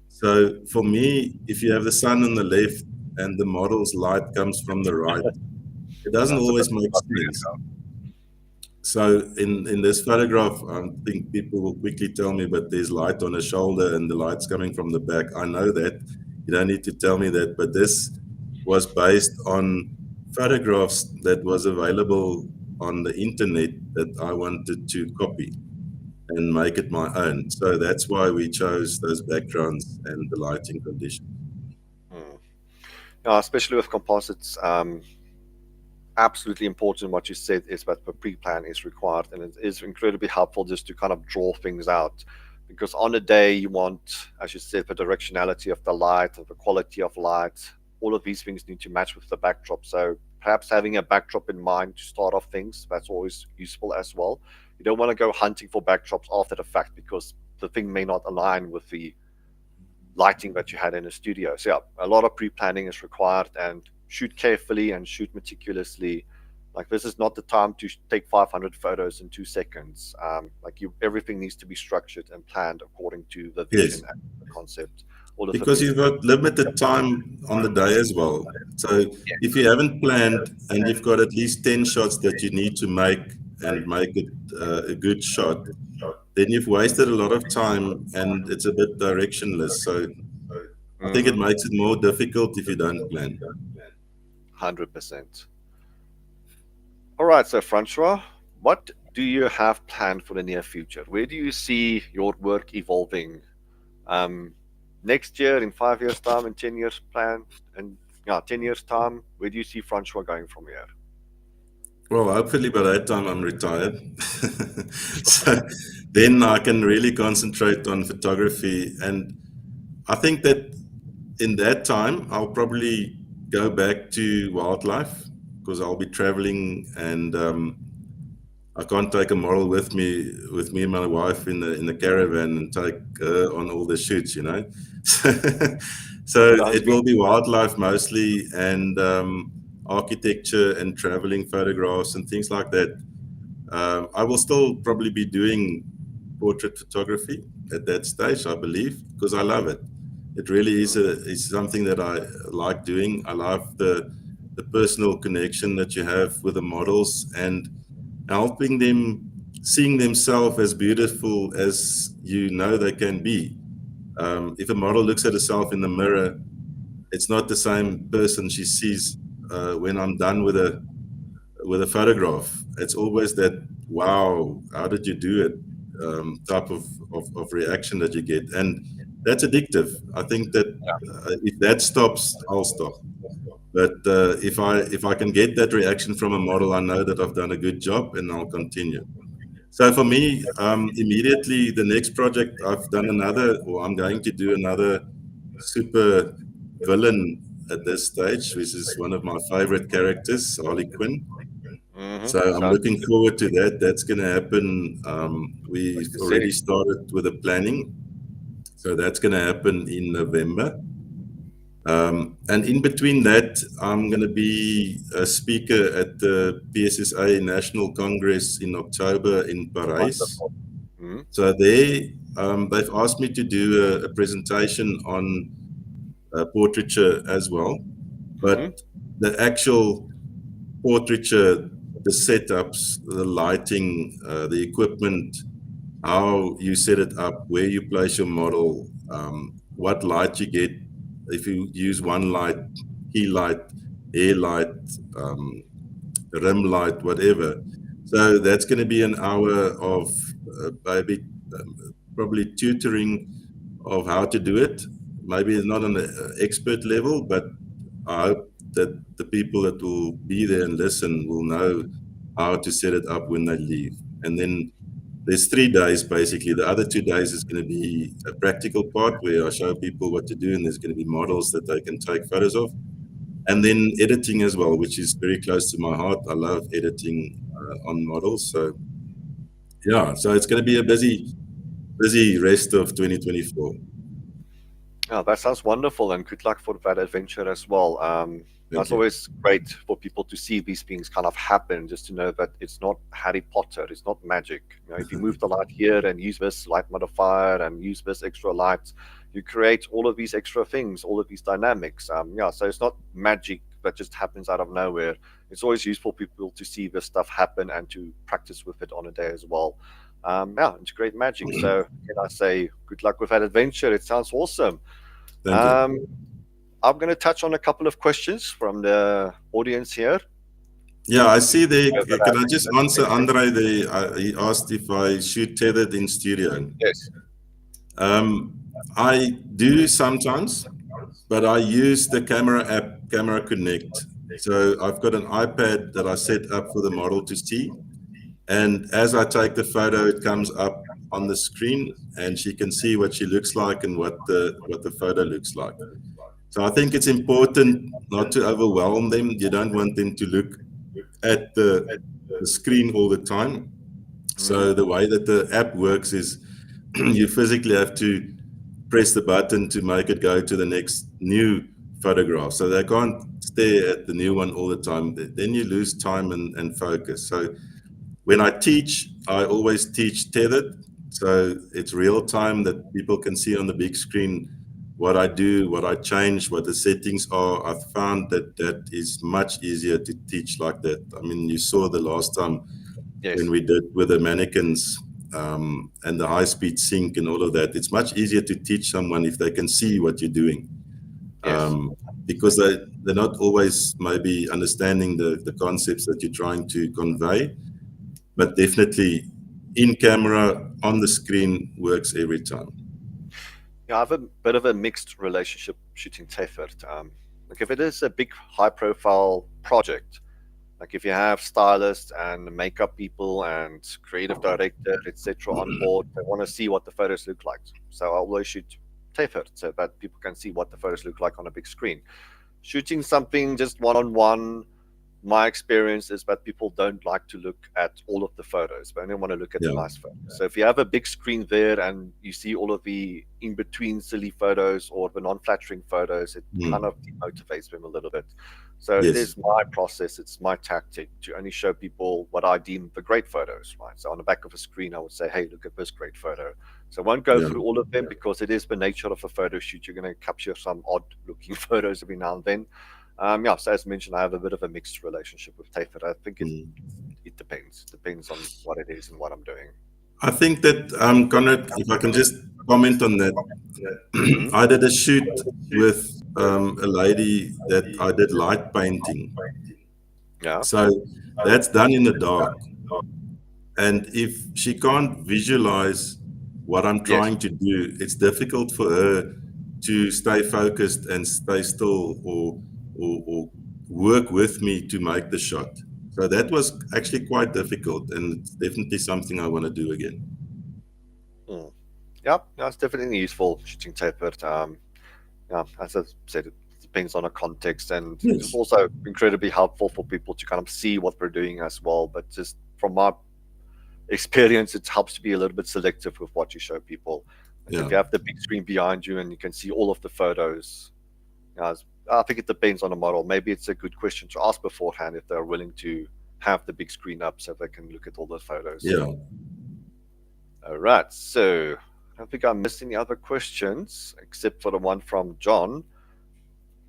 So for me, if you have the sun on the left and the model's light comes from the right, it doesn't that's a bit always make sense. So in this photograph, I think people will quickly tell me, but there's light on the shoulder and the light's coming from the back. I know that. You don't need to tell me that, but this was based on photographs that was available on the internet that I wanted to copy and make it my own. So that's why we chose those backgrounds and the lighting conditions. mm. Yeah, especially with composites, absolutely important what you said is that the pre-plan is required, and it is incredibly helpful just to kind of draw things out, because on a day you want, as you said, the directionality of the light and the quality of light. All of these things need to match with the backdrop. So perhaps having a backdrop in mind to start off things, that's always useful as well. You don't want to go hunting for backdrops after the fact because the thing may not align with the lighting that you had in a studio. So yeah, a lot of pre-planning is required, and shoot carefully and shoot meticulously. Like, this is not the time to take 500 photos in 2 seconds. Like, everything needs to be structured and planned according to the vision Yes, and the concept. All of the because things. you've got limited time on the day as well. So if you haven't planned and you've got at least 10 shots that you need to make and make it a good shot, then you've wasted a lot of time and it's a bit directionless. So I think it Mm-hmm. makes it more difficult if you don't plan. 100%. All right, so Francois, what do you have planned for the near future? Where do you see your work evolving um, next year, in 5 years' time, in 10 years' plan, and yeah, 10 years' time? Where do you see Francois going from here? Well, hopefully by that time I'm retired. So then I can really concentrate on photography. And I think that in that time, I'll probably go back to wildlife because I'll be traveling and I can't take a model with me and my wife in the caravan and take her on all the shoots, you know. So Sounds it will be wildlife mostly and architecture and traveling photographs and things like that. I will still probably be doing portrait photography at that stage, I believe, because I love it. It really is something that I like doing. I love the personal connection that you have with the models and helping them seeing themselves as beautiful as you know they can be. If a model looks at herself in the mirror, it's not the same person she sees when I'm done with a photograph. It's always that, wow, how did you do it? type of reaction that you get, and that's addictive. I think that if that stops, I'll stop. But if I can get that reaction from a model, I know that I've done a good job, and I'll continue. So for me, immediately the next project, I've done another, or I'm going to do another super villain at this stage, which is one of my favorite characters, Harley Quinn. So I'm Sounds looking forward to that. That's going to happen. like We've to already see. started with the planning. So that's going to happen in November. And in between that, I'm going to be a speaker at the PSSA National Congress in October in Paris. Wonderful. Mm-hmm. So they've asked me to do a presentation on portraiture as well. Mm-hmm. But the actual portraiture, the setups, the lighting, the equipment, how you set it up, where you place your model, what light you get, if you use one light, key light, air light, um, rim light, whatever. So that's going to be an hour of maybe probably tutoring of how to do it. Maybe it's not on an expert level, but I hope that the people that will be there and listen will know how to set it up when they leave. And then there's 3 days basically. The other 2 days is going to be a practical part where I show people what to do, and there's going to be models that they can take photos of. And then editing as well, which is very close to my heart. I love editing on models. So yeah, so it's going to be a busy rest of 2024. Oh, that sounds wonderful, and good luck for that adventure as well. Thank That's you. always great for people to see these things kind of happen, just to know that it's not Harry Potter, it's not magic. You know, if you move the light here and use this light modifier and use this extra light, you create all of these extra things, all of these dynamics. Yeah, so it's not magic that just happens out of nowhere. It's always useful for people to see this stuff happen and to practice with it on a day as well. Yeah, integrate magic. So, can I say good luck with that adventure? It sounds awesome. Thank you. Um, I'm going to touch on a couple of questions from the audience here. Yeah, I see there. Over Can that. I just answer Andre there? He asked if I shoot tethered in studio. Yes. I do sometimes, but I use the camera app, Camera Connect. So I've got an iPad that I set up for the model to see. And as I take the photo, it comes up on the screen, and she can see what she looks like and what the photo looks like. So I think it's important not to overwhelm them. You don't want them to look at the screen all the time. So the way that the app works is you physically have to press the button to make it go to the next new photograph. So they can't stare at the new one all the time. Then you lose time and focus. So when I teach, I always teach tethered. So it's real time that people can see on the big screen what I do, what I change, what the settings are. I've found that that is much easier to teach like that. I mean, you saw the last time Yes. when we did with the mannequins and the high-speed sync and all of that. It's much easier to teach someone if they can see what you're doing. Yes. Because they're not always maybe understanding the concepts that you're trying to convey, but definitely in camera, on the screen works every time. Yeah, I have a bit of a mixed relationship shooting tethered. Like if it is a big high-profile project, like if you have stylists and makeup people and creative director, etc., on board, they want to see what the photos look like. So I always shoot tethered so that people can see what the photos look like on a big screen. Shooting something just one-on-one, my experience is that people don't like to look at all of the photos. They only want to look at the Yeah. nice photos. So if you have a big screen there and you see all of the in-between silly photos or the non-flattering photos, it kind of demotivates them a little bit. So it Yes. is my process, it's my tactic to only show people what I deem the great photos, right? So on the back of a screen, I would say, hey, look at this great photo. So I won't go Yeah. through all of them because it is the nature of a photo shoot. You're going to capture some odd looking photos every now and then. Yeah, so as mentioned, I have a bit of a mixed relationship with tethered. I think it depends on what it is and what I'm doing. I think that, Conrad, if I can just comment on that, I did a shoot with a lady that I did light painting. Yeah. So that's done in the dark. And if she can't visualize what I'm Yes. trying to do, it's difficult for her to stay focused and stay still or work with me to make the shot. So that was actually quite difficult, and it's definitely something I want to do again. Mm. Yeah, no, it's definitely useful shooting tapered. Yeah, as I said, it depends on the context, and it's Yes. also incredibly helpful for people to kind of see what we're doing as well. But just from my experience, it helps to be a little bit selective with what you show people. Like if Yeah. you have the big screen behind you and you can see all of the photos, I think it depends on the model. Maybe it's a good question to ask beforehand if they're willing to have the big screen up so they can look at all the photos. Yeah. All right, so I don't think I missed any other questions except for the one from John.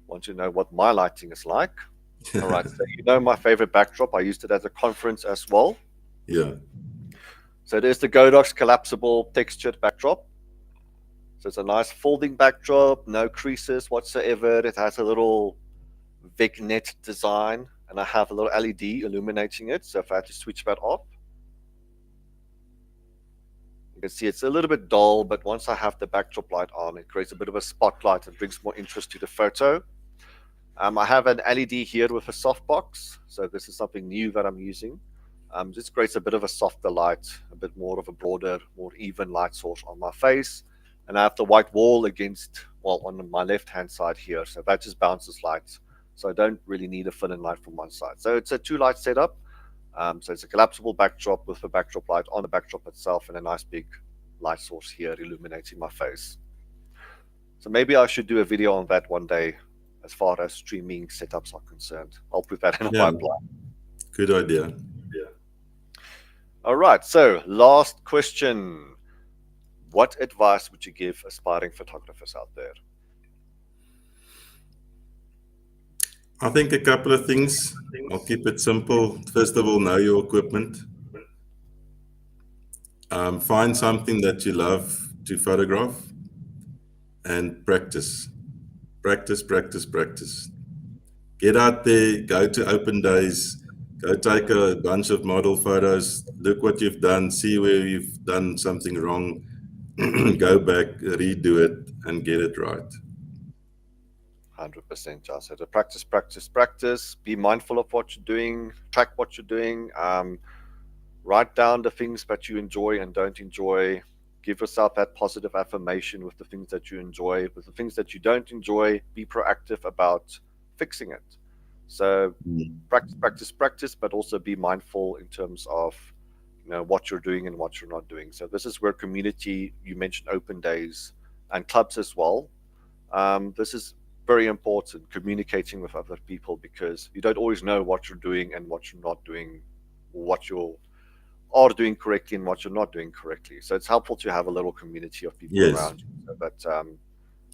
Want to know what my lighting is like? All right, so you know my favorite backdrop. I used it at a conference as well. Yeah. So there's the Godox collapsible textured backdrop. So it's a nice folding backdrop, no creases whatsoever. It has a little vignette design, and I have a little LED illuminating it. So if I had to switch that off, you can see it's a little bit dull, but once I have the backdrop light on, it creates a bit of a spotlight and brings more interest to the photo. I have an LED here with a softbox, so this is something new that I'm using. Just creates a bit of a softer light, a bit more of a broader, more even light source on my face. And I have the white wall against, well, on my left-hand side here, so that just bounces light. So I don't really need a fill-in light from one side. So it's a two-light setup. So it's a collapsible backdrop with a backdrop light on the backdrop itself and a nice big light source here illuminating my face. So maybe I should do a video on that one day as far as streaming setups are concerned. I'll put that in a Yeah. pipeline. Good idea. All right, so last question. What advice would you give aspiring photographers out there? I think a couple of things. I'll keep it simple. First of all, know your equipment. Find something that you love to photograph and practice. Practice, practice, practice. Get out there, go to open days, go take a bunch of model photos, look what you've done, see where you've done something wrong, go back, redo it, and get it right. 100%, Josh. So to practice, practice, practice. Be mindful of what you're doing. Track what you're doing. Write down the things that you enjoy and don't enjoy. Give yourself that positive affirmation with the things that you enjoy. With the things that you don't enjoy, be proactive about fixing it. So practice, practice, practice, but also be mindful in terms of what you're doing and what you're not doing. So this is where community. You mentioned open days and clubs as well. This is very important, communicating with other people, because you don't always know what you're doing and what you're not doing, what you are doing correctly and what you're not doing correctly. So it's helpful to have a little community of people Yes. around you, so that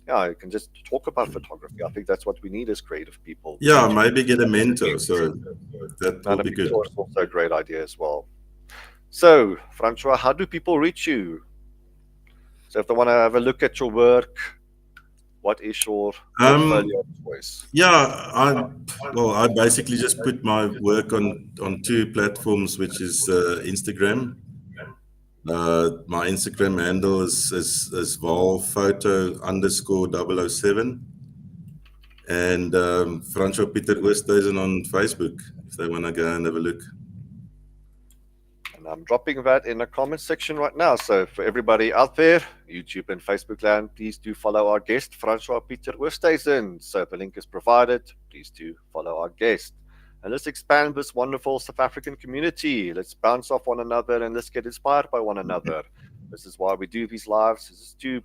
yeah, you can just talk about photography. I think that's what we need as creative people. Yeah, To maybe get a mentor. So that will and a be good. mentor is also a great idea as well. So, Francois, how do people reach you? So if they want to have a look at your work, what is your portfolio Um, of choice? yeah, I basically just put my work on two platforms, which is Instagram. My Instagram handle is valphoto underscore 007, and Francois Pieter Oosthuysen on Facebook if they want to go and have a look. And I'm dropping that in the comment section right now. So for everybody out there, YouTube and Facebook land, please do follow our guest, Francois Pieter Oosthuysen. So the link is provided. Please do follow our guest. And let's expand this wonderful South African community. Let's bounce off one another and let's get inspired by one another. This is why we do these lives, is to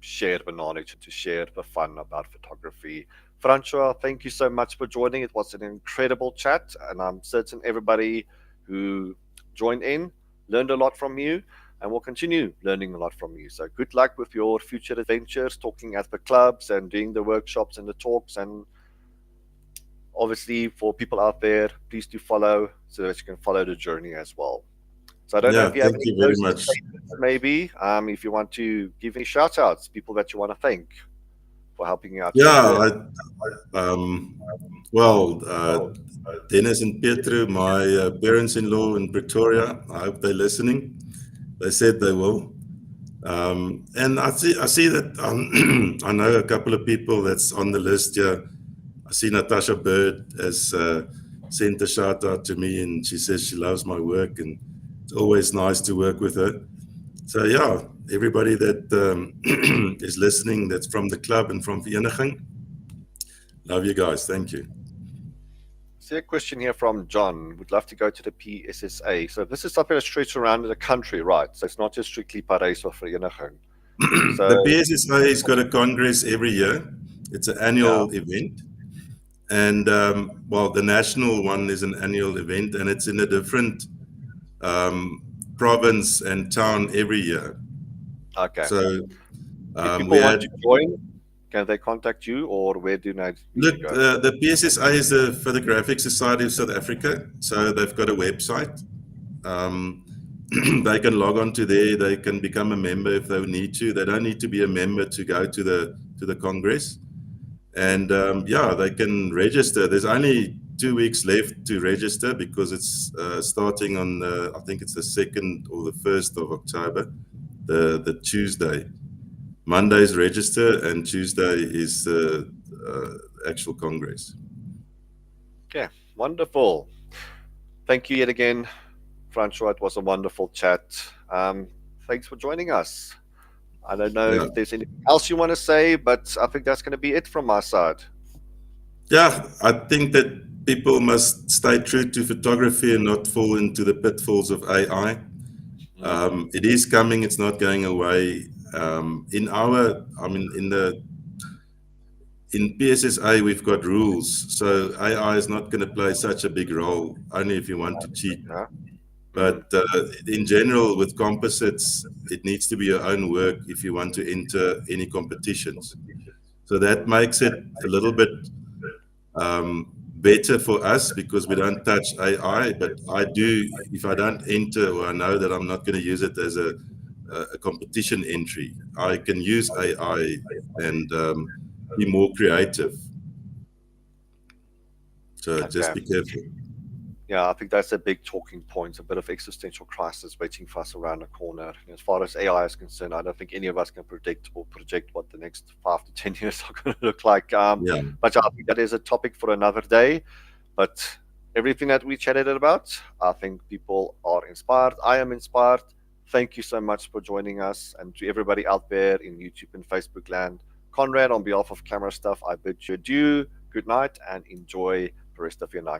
share the knowledge and to share the fun about photography. Francois, thank you so much for joining. It was an incredible chat, and I'm certain everybody who joined in learned a lot from you and will continue learning a lot from you. So good luck with your future adventures, talking at the clubs and doing the workshops and the talks. And obviously, for people out there, please do follow so that you can follow the journey as well. So I don't know Yeah, if you have thank any you very closing much. statements, maybe, if you want to give any shout outs, people that you want to thank. for helping out your Yeah, affair. well, Dennis and Pietro, my parents-in-law in Pretoria, I hope they're listening. They said they will. And I see that I know a couple of people that's on the list here. I see Natasha Bird has sent a shout out to me, and she says she loves my work, and it's always nice to work with her. So yeah, everybody that is listening, that's from the club and from Vereniging, love you guys. Thank you. See a question here from John. Would love to go to the PSSA. So this is something that stretches around the country, right? So it's not just strictly Paris or Vereniging. So The PSSA has got a congress every year. It's an yeah, annual event. And well, the national one is an annual event, and it's in a different um, province and town every year. okay. So If we people want had to join, can they contact you, or where do they need to look. go? The PSSA is the Photographic Society of South Africa. So they've got a website. Um, they can log on to there. They can become a member if they need to. They don't need to be a member to go to the congress. And yeah, they can register. There's only 2 weeks left to register because it's starting on I think it's the 2nd or the 1st of October, the Tuesday. Monday's register, and Tuesday is the actual congress. Okay, wonderful. Thank you yet again, Francois. It was a wonderful chat. Thanks for joining us. I don't know Yeah, if there's anything else you want to say, but I think that's going to be it from my side. yeah. I think that people must stay true to photography and not fall into the pitfalls of AI. Mm, It is coming. It's not going away. In PSSA, we've got rules. So AI is not going to play such a big role, only if you want to cheat. yeah. Mm, But in general, with composites, it needs to be your own work if you want to enter any competitions. So that mm, makes it a little bit better for us because we don't touch AI. But I do, if I don't enter or I know that I'm not going to use it as a competition entry, I can use AI and be more creative. So just okay. be careful. Yeah, I think that's a big talking point, a bit of existential crisis waiting for us around the corner. And as far as AI is concerned, I don't think any of us can predict or project what the next 5 to 10 years are going to look like. Yeah. But I think that is a topic for another day. But everything that we chatted about, I think people are inspired. I am inspired. Thank you so much for joining us. And to everybody out there in YouTube and Facebook land, Conrad, on behalf of CameraStuff, I bid you adieu, good night, and enjoy the rest of your night.